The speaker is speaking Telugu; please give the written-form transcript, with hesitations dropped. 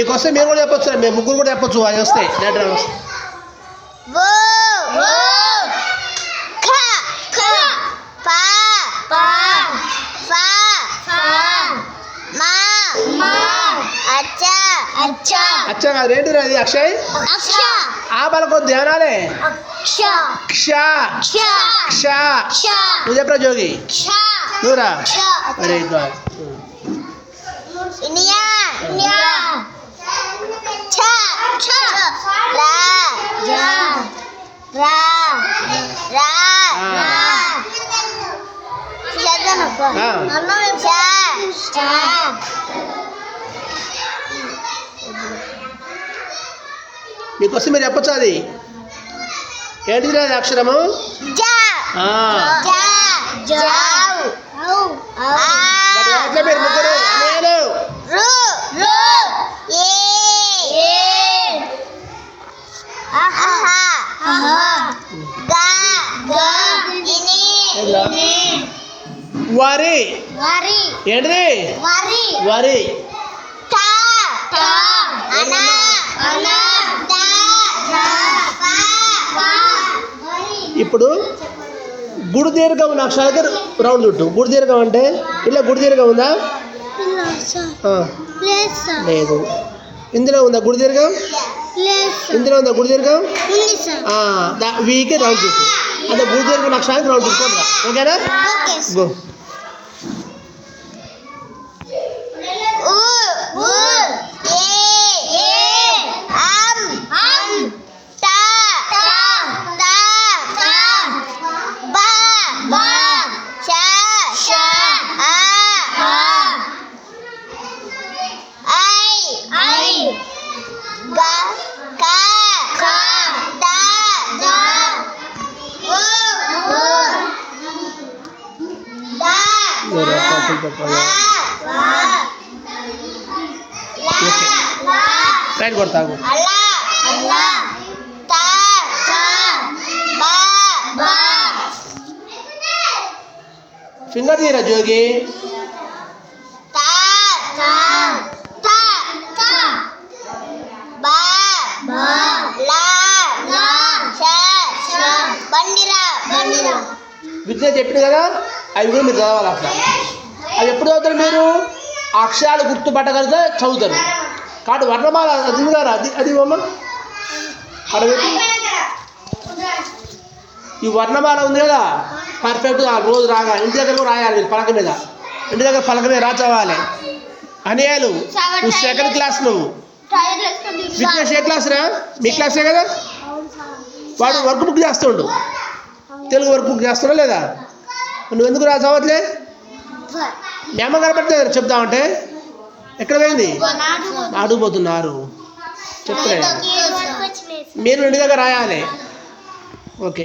మీకు వస్తే మీరు కూడా చెప్పొచ్చు, మేము ముగ్గురు కూడా చెప్పొచ్చు. అది వస్తే అచ్చా కాదు, ఏంటిది అది? అక్షయ్ ఆ పలకొ ధ్యానాలే. నువ్వు చెప్పరా జోగి? నువ్వురా. Very good. మీకు వస్తే మీరు చెప్పచ్చు. అది ఏంటిది అది అక్షరము? మీరు ముగ్గురు వరి. ఏంటిది? వరి. ఇప్పుడు గుడి దీర్ఘం ఉన్న అక్షరాలకి రౌండ్ చుట్టు. గుడి దీర్ఘం అంటే ఇలా గుడి దీర్ఘం ఉందా? లేదు. ఇందులో ఉందా గుడి దీర్ఘం? ఇందులో ఉందా గుడి దీర్ఘం? వీకి రౌండ్ చుట్టు. అంటే గుడి దీర్ఘం అక్షరానికి రౌండ్ చుట్టుకోండి. ఓకేనా? గో. రైట్ కొడతాము. ఫింగర్ తీరా జోగి. విద్య చెప్పింది కదా, అవి కూడా మీరు చదవాలి. అట్లా అవి ఎప్పుడు చదువుతారు మీరు? అక్షరాలు గుర్తుపట్టగలిగితే చదువుతారు. కాబట్టి వర్ణమాల అది కదా, అది అమ్మ అడగట్టి. ఈ వర్ణమాల ఉంది కదా, పర్ఫెక్ట్గా రోజు రాగా ఇంటి దగ్గర కూడా రాయాలి. మీరు పలక మీద, ఇంటి దగ్గర పలక మీద రాచవాలి. అనేయాలు నువ్వు సెకండ్ క్లాస్, నువ్వు విజ్ఞేష్ ఏ క్లాస్ రా? మీ క్లాసే కదా. వాడు వర్క్ బుక్ చేస్తుండు, తెలుగు వర్క్ బుక్ చేస్తున్నా లేదా? నువ్వు ఎందుకు రా చదవట్లే? మీ అమ్మ కనపడితే చెప్తామంటే ఎక్కడ పోయింది? అడుగుపోతున్నారు. చెప్పలేదు. మీరు ఇంటి దగ్గర రాయాలి. ఓకే.